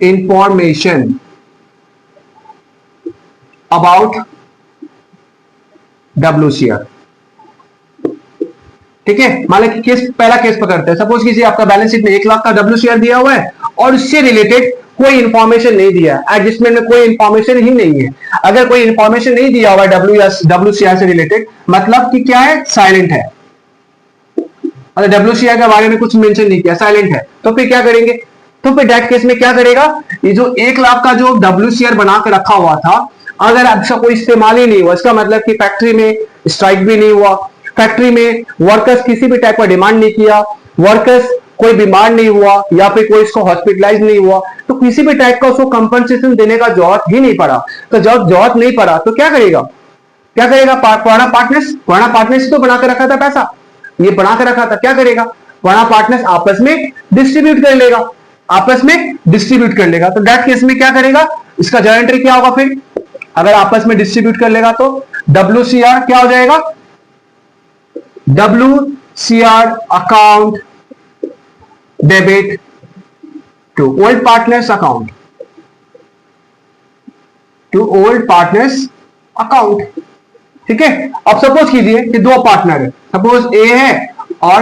information about WCR, ठीक है, मान लीजिए केस, पहला केस पकड़ते हैं, सपोज कीजिए आपका बैलेंस शीट में 1 लाख का WCR दिया हुआ है और इससे रिलेटेड कोई इंफॉर्मेशन नहीं दिया है, एडजस्टमेंट में कोई इंफॉर्मेशन ही नहीं है। अगर कोई इंफॉर्मेशन नहीं दिया हुआ है WCR से रिलेटेड, मतलब कि क्या है, साइलेंट है, अगर WCR के बारे में कुछ मेंशन नहीं किया, साइलेंट है, तो फिर क्या करेंगे, तो फिर डेट केस में क्या करेगा, ये जो 1 लाख का जो WCR बना के रखा हुआ था, अगर अच्छा कोई इस्तेमाल ही नहीं हुआ, इसका मतलब कि फैक्ट्री में स्ट्राइक भी नहीं हुआ, फैक्ट्री में वर्कर्स किसी भी टाइप का डिमांड नहीं किया, वर्कर्स कोई बीमार नहीं हुआ, या फिर कोई इसको हॉस्पिटलाइज नहीं हुआ, तो किसी भी टाइप का उसको कंपनसेशन देने का जरूरत ही नहीं पड़ा। तो जब जरूरत नहीं पड़ा तो क्या करेगा, क्या करेगा, पुराना पार्टनर्स तो बना के रखा था पैसा, ये बना के रखा था, क्या करेगा, पुराना पार्टनर्स आपस में डिस्ट्रीब्यूट कर लेगा, आपस में डिस्ट्रीब्यूट कर लेगा। तो दैट केस में क्या करेगा, इसका जर्नल एंट्री क्या होगा, फिर अगर आपस में डिस्ट्रीब्यूट कर लेगा तो WCR क्या हो जाएगा, WCR account debit to old partners account, to old partners account, ठीक है। अब सपोज कीजिए कि दो पार्टनर है, सपोज ए है और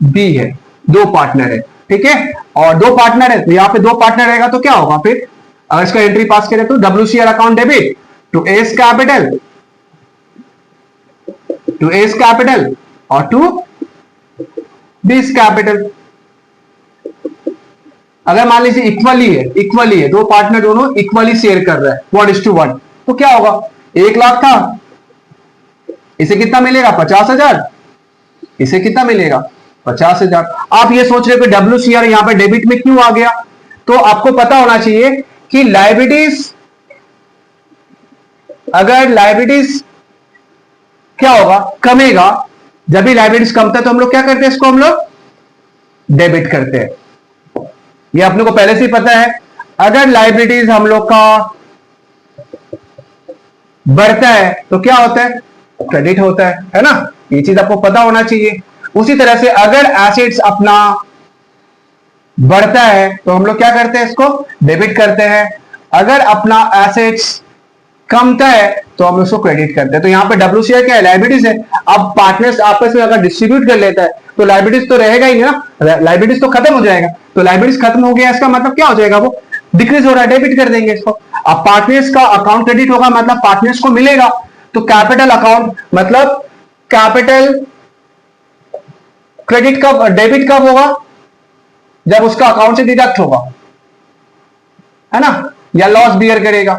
बी है, दो पार्टनर है, ठीक है, और दो पार्टनर है, तो यहां पे दो पार्टनर रहेगा तो क्या होगा, फिर अगर इसका एंट्री पास करें तो WCR account debit to A's capital, to A's capital और टू बीस कैपिटल। अगर मान लीजिए इक्वली है, दो पार्टनर दोनों इक्वली शेयर कर रहा है 1:1, तो क्या होगा, 1 लाख था, इसे कितना मिलेगा, 50,000, इसे कितना मिलेगा, 50,000। आप ये सोच रहे हो कि WCR यहां पे डेबिट में क्यों आ गया, तो आपको पता होना चाहिए कि लायबिलिटीज, अगर लायबिलिटीज क्या होगा, कमेगा, जब भी लायबिलिटीज कमता है तो हम लोग क्या करते हैं, इसको हम लोग डेबिट करते हैं, ये अपने को पहले से ही पता है। अगर लायबिलिटीज हम लोग का बढ़ता है तो क्या होता है, क्रेडिट होता है ना, ये चीज आपको पता होना चाहिए। उसी तरह से अगर एसेट्स अपना बढ़ता है तो हम लोग क्या करते हैं, इसको डेबिट करते हैं, अगर अपना एसेट्स कमता है तो हम उसको क्रेडिट करते हैं। तो यहां पे WCR क्या है, लायबिलिटीज है। अब पार्टनर्स आपस में अगर डिस्ट्रीब्यूट कर लेता है तो लायबिलिटीज तो रहेगा ही ना, लायबिलिटीज तो खत्म हो जाएगा, तो लायबिलिटीज खत्म हो गया, इसका मतलब क्या हो जाएगा, वो डिक्रीज हो रहा है, डेबिट कर देंगे इसको। अब पार्टनर्स का अकाउंट क्रेडिट होगा, मतलब पार्टनर्स को मिलेगा, तो कैपिटल अकाउंट, मतलब कैपिटल क्रेडिट कब, डेबिट कब होगा, जब उसका अकाउंट से डिडक्ट होगा, है ना, या लॉस बियर करेगा,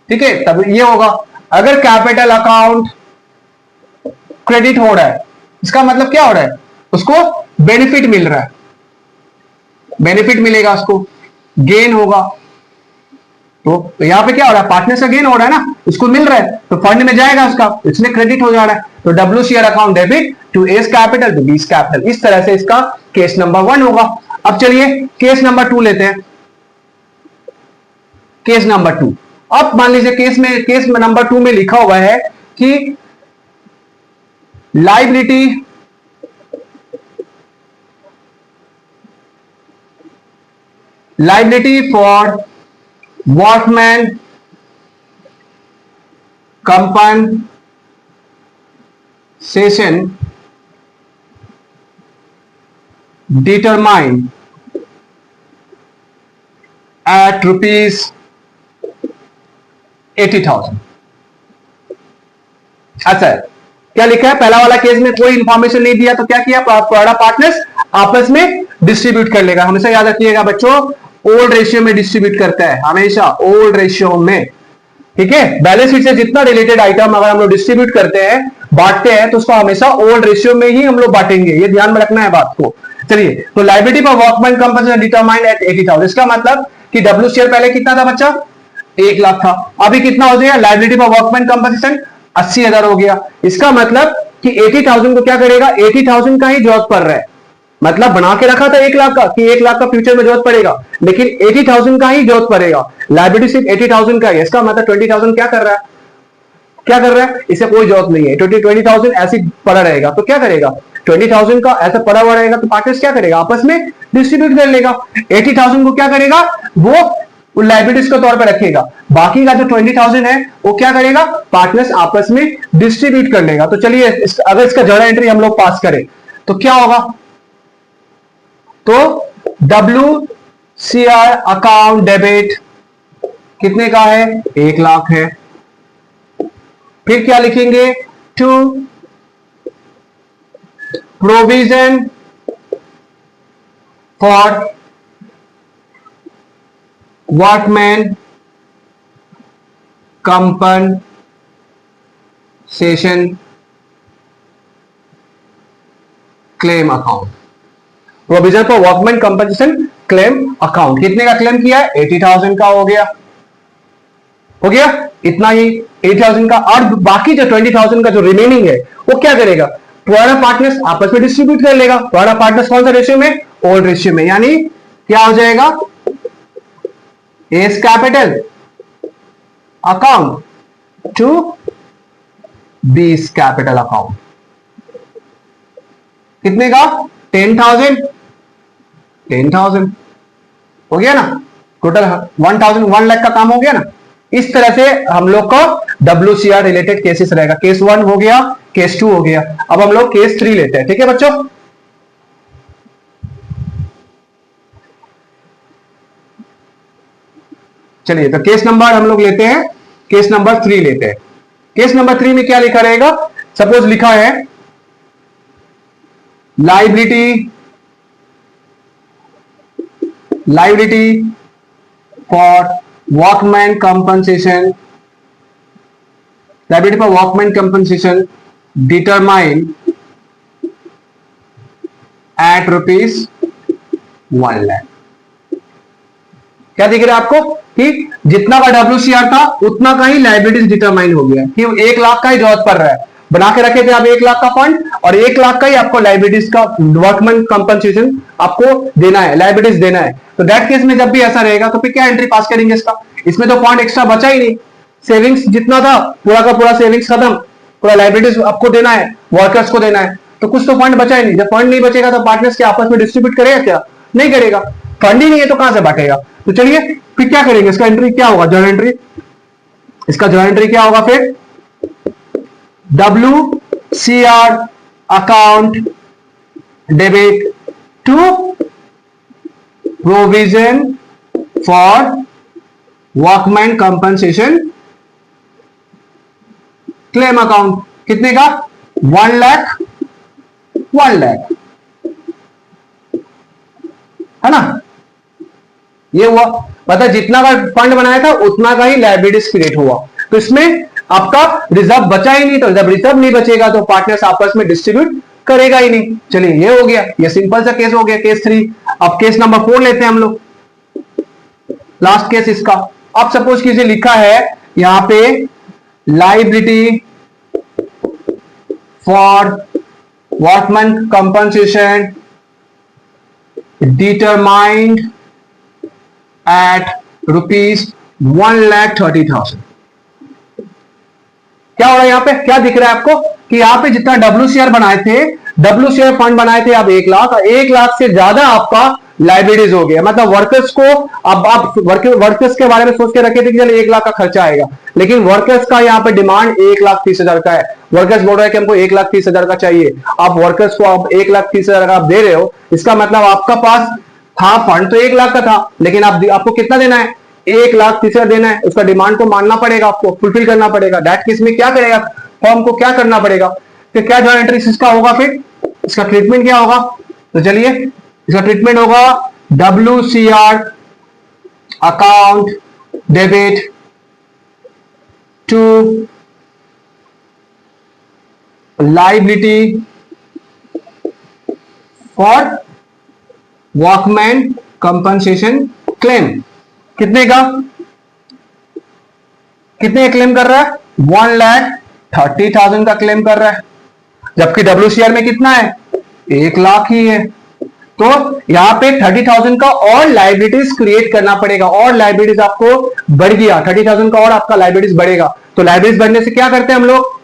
ठीक है, तब ये होगा। अगर कैपिटल अकाउंट क्रेडिट हो रहा है, इसका मतलब क्या हो रहा है, उसको बेनिफिट मिल रहा है, बेनिफिट मिलेगा, उसको गेन होगा। तो यहां पे क्या हो रहा है, पार्टनर से गेन हो रहा है ना, उसको मिल रहा है, तो फंड में जाएगा उसका, इसमें क्रेडिट हो जा रहा है, तो WCR account debit to A's capital to B's capital. इस तरह से इसका केस नंबर 1 होगा। अब चलिए केस नंबर 2 लेते हैं, केस नंबर 2। अब मान लीजिए केस नंबर 2 में लिखा हुआ है कि liability for workman compensation determine at rupees 80,000। अच्छा, क्या लिखा है, पहला वाला केस में कोई इंफॉर्मेशन नहीं दिया तो क्या किया, प्रोडक्ट पार्टनर्स आपस में डिस्ट्रीब्यूट कर लेगा। हमेशा याद रखिएगा बच्चों, ओल्ड रेशियो में डिस्ट्रीब्यूट करता है, हमेशा ओल्ड रेशियो में, ठीक है। बैलेंस शीट से जितना रिलेटेड आइटम अगर हम लोग डिस्ट्रीब्यूट करते हैं, बांटते हैं, तो उसको हमेशा ओल्ड रेशियो में ही हम लोग बांटेंगे, ये ध्यान में रखना है बात को। चलिए, तो liability for workman compensation determined at 80,000, इसका मतलब कि डब्ल्यू शेयर पहले कितना था बच्चा, 1 लाख था, अभी कितना हो गया, लायबिलिटी फॉर वर्कमैन कंपनसेशन 80,000 हो गया। इसका मतलब कि 80,000 को क्या करेगा, 80,000 का ही जरूरत पड़ रहा है, मतलब बना के रखा था 1 लाख का कि 1 लाख का फ्यूचर में जरूरत पड़ेगा, लेकिन 80,000 का ही जरूरत पड़ेगा, लायबिलिटी सिर्फ 80,000 का है। इसका मतलब 20,000 क्या कर रहा है, क्या कर रहा है, इसे कोई जरूरत नहीं है, 20,000 ऐसे पड़ा रहेगा तो क्या करेगा, 20,000 का ऐसा पड़ा हुआ रहेगा तो पार्टनर्स क्या करेगा, आपस में डिस्ट्रीब्यूट कर लेगा। 80,000 को क्या करेगा, वो लायबिलिटीज के तौर पर रखेगा, बाकी का जो 20,000 है वो क्या करेगा, पार्टनर्स आपस में डिस्ट्रीब्यूट कर लेगा। तो चलिए, अगर इसका जर्नल एंट्री हम लोग पास करें तो क्या होगा, तो WCR अकाउंट डेबिट कितने का है, 1 लाख है। फिर क्या लिखेंगे, to provision for workman compensation claim account, provision for workman compensation claim account, कितने का क्लेम किया है, 80,000 का हो गया, हो गया इतना ही 80,000 का। और बाकी जो 20,000 का जो रिमेनिंग है वो क्या करेगा, प्रोडक्ट पार्टनर्स आपस में डिस्ट्रीब्यूट कर लेगा। प्रोडक्ट पार्टनर्स कौन सा रेशियो में, ओल्ड रेशियो में, यानी क्या हो जाएगा, A's capital account to B's capital account, कितने का, 10,000 हो गया ना, टोटल 1 लाख का काम हो गया ना। इस तरह से हम लोग का WCR रिलेटेड केसेस रहेगा, केस 1 हो गया, केस 2 हो गया, अब हम लोग केस 3 लेते हैं, ठीक है बच्चों। चलिए, तो केस नंबर हम लोग लेते हैं, केस नंबर 3 लेते हैं। केस नंबर 3 में क्या लिखा रहेगा, सपोज लिखा है liability for workman compensation, liability for workman compensation determine at ₹1 lakh. क्या दिख रहा है आपको कि जितना का WCR था उतना का ही लायबिलिटीज डिटरमाइन हो गया, कि 1 लाख का ही जरूरत पड़ रहा है, बना के रखे थे आप 1 लाख का फंड, और 1 लाख का ही आपको लायबिलिटीज का वर्कमैन कंपनसेशन आपको देना है, लायबिलिटीज देना है। तो दैट केस में जब भी ऐसा रहेगा तो फिर क्या एंट्री पास करेंगे इसका, इसमें तो फंड एक्स्ट्रा बचा ही नहीं, सेविंग्स जितना था पूरा का पूरा सेविंग्स खत्म, पूरा लायबिलिटीज आपको देना है, वर्कर्स को देना है, तो कुछ तो फंड बचा ही नहीं। जब फंड नहीं बचेगा तो पार्टनर्स के आपस में डिस्ट्रीब्यूट करेगा क्या, नहीं करेगा, फंड ही नहीं है तो कहां से बांटेगा। तो चलिए फिर क्या करेंगे, इसका एंट्री क्या होगा, जर्नल एंट्री, इसका जर्नल एंट्री क्या होगा, फिर WCR account debit to provision for workman compensation claim account, कितने का, 1 लाख है ना। ये हुआ, मतलब जितना का फंड बनाया था उतना का ही लायबिलिटीज क्रिएट हुआ, तो इसमें आपका रिजर्व बचा ही नहीं, तो जब रिजर्व नहीं बचेगा तो पार्टनर्स आपस में डिस्ट्रीब्यूट करेगा ही नहीं। चलिए, ये हो गया, ये सिंपल सा केस हो गया, केस 3। अब केस नंबर 4 लेते हैं हम लोग, लास्ट केस इसका। अब सपोज कीजिए लिखा है यहां पे liability for workman compensation determined at ₹1,30,000। क्या हो रहा है यहां पे, क्या दिख रहा है आपको कि यहां पे जितना WCR बनाए थे, WCR फंड बनाए थे आप 1 लाख, 1 लाख से ज्यादा आपका लायबिलिटीज हो गया। मतलब वर्कर्स को, अब आप वर्कर्स के बारे में सोच के रखे थे कि चल 1 लाख का खर्चा आएगा, लेकिन वर्कर्स का यहाँ पे डिमांड 1,30,000 का है। वर्कर्स बोल रहे हैं कि हमको 1,30,000 का चाहिए, आप वर्कर्स को आप 1,30,000 आप दे रहे हो, इसका मतलब आपका पास था फंड तो 1 लाख का था, लेकिन आपको कितना देना है, 1,30,000 देना है। उसका डिमांड को मानना पड़ेगा, आपको फुलफिल करना पड़ेगा। दैट केस में क्या करेगा, फर्म को क्या करना पड़ेगा, फिर क्या जर्नल एंट्री इसका होगा, फिर इसका ट्रीटमेंट क्या होगा? तो चलिए इसका ट्रीटमेंट होगा WCR account debit to liability for workman compensation claim. कितने का क्लेम कर रहा है? 1,30,000 का क्लेम कर रहा है, जबकि WCR में कितना है? 1 लाख ही है। तो यहां पे 30,000 का और लाइबिलिटीज क्रिएट करना पड़ेगा, और लाइबिलिटीज आपको बढ़ गया 30,000 का और आपका लाइबिलिटीज बढ़ेगा। तो लाइबिलिटीज बढ़ने से क्या करते हैं हम लोग?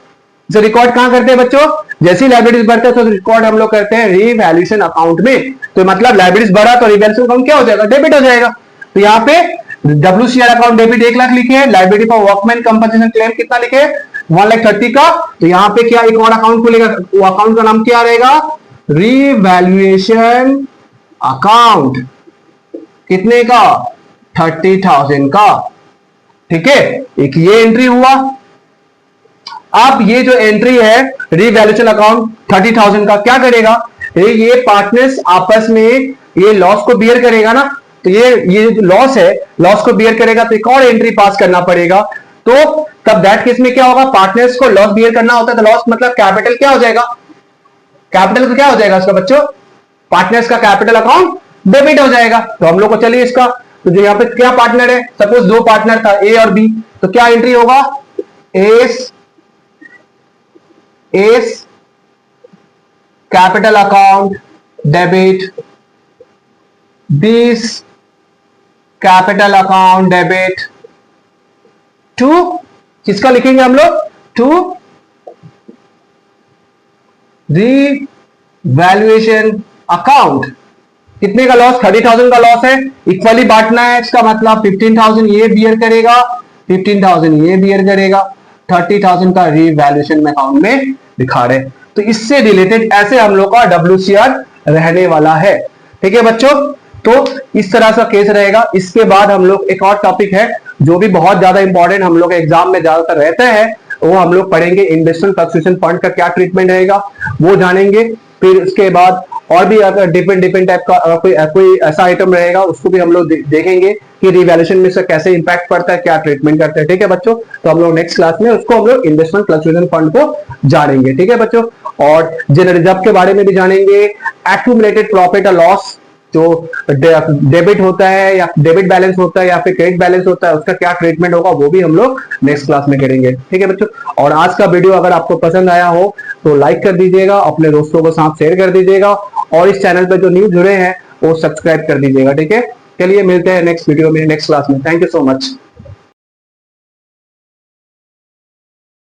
जो रिकॉर्ड कहां करते हैं बच्चों? जैसी लाइबिलिटीज बढ़ते हैं तो रिकॉर्ड हम लोग करते हैं रीवैल्यूएशन अकाउंट में। तो मतलब लाइबिलिटीज बढ़ा तो रीवैल्यूएशन अकाउंट क्या हो जाएगा? डेबिट हो जाएगा। तो यहाँ पे WCR अकाउंट डेबिट 1 लाख लिखे हैं, liability for workman compensation claim कितना लिखे हैं? 1,30,000 का। तो यहाँ पे क्या एक और अकाउंट खुलेगा, वो अकाउंट का नाम क्या रहेगा? Revaluation account. कितने का? 30,000 का। ठीक है, एक ये एंट्री हुआ। अब ये जो एंट्री है रीवैल्यूएशन अकाउंट 30,000 का, क्या करेगा? ये पार्टनर्स आपस में ये लॉस को बियर करेगा ना, तो ये जो लॉस है, लॉस को बियर करेगा, तो एक और एंट्री पास करना पड़ेगा। तो तब दैट केस में क्या होगा? पार्टनर्स को लॉस बियर करना होता है, तो लॉस मतलब कैपिटल क्या हो जाएगा? कैपिटल को क्या हो जाएगा इसका बच्चों? पार्टनर्स का कैपिटल अकाउंट डेबिट हो जाएगा। तो हम लोग को चलिए इसका, तो जो यहाँ पे क्या पार्टनर है, सपोज 2 पार्टनर था A और B, तो क्या एंट्री होगा? A's capital account debit, B's capital account debit to, किसका लिखेंगे हम लोग? To revaluation account. कितने का लॉस? 30,000 का लॉस है, इक्वली बांटना है, इसका मतलब 15,000 ये बियर करेगा, 15,000 ये बियर करेगा, 30,000 का रीवैल्यूएशन अकाउंट में दिखा रहे। तो इससे रिलेटेड ऐसे हम लोग का WCR रहने वाला है। ठीक है बच्चों, तो इस तरह का केस रहेगा। इसके बाद हम लोग एक और टॉपिक है जो भी बहुत ज्यादा इंपॉर्टेंट हम लोग एग्जाम में ज्यादातर रहता है, वो हम लोग पढ़ेंगे। इन्वेस्टमेंट फ्लक्चुएशन फंड का क्या ट्रीटमेंट रहेगा वो जानेंगे। फिर उसके बाद और भी अगर डिफरेंट टाइप का कोई ऐसा आइटम रहेगा उसको भी हम लोग देखेंगे कि रिवैल्यूएशन में से कैसे इंपैक्ट पड़ता है, क्या ट्रीटमेंट करते हैं। ठीक है बच्चों, तो हम लोग नेक्स्ट क्लास में उसको हम लोग इन्वेस्टमेंट फ्लक्चुएशन फंड को जानेंगे। ठीक है बच्चों, और जनरल रिजर्व के बारे में भी जानेंगे। एक्यूमुलेटेड प्रॉफिट और लॉस जो डेबिट होता है या डेबिट बैलेंस होता है या फिर क्रेडिट बैलेंस होता है, उसका क्या ट्रीटमेंट होगा वो भी हम लोग नेक्स्ट क्लास में करेंगे। ठीक है बच्चों, और आज का वीडियो अगर आपको पसंद आया हो तो लाइक कर दीजिएगा, अपने दोस्तों को साथ शेयर कर दीजिएगा, और इस चैनल पर जो न्यू जुड़े हैं वो सब्सक्राइब कर दीजिएगा। ठीक है, चलिए मिलते हैं नेक्स्ट वीडियो में, नेक्स्ट क्लास में। Thank you so much.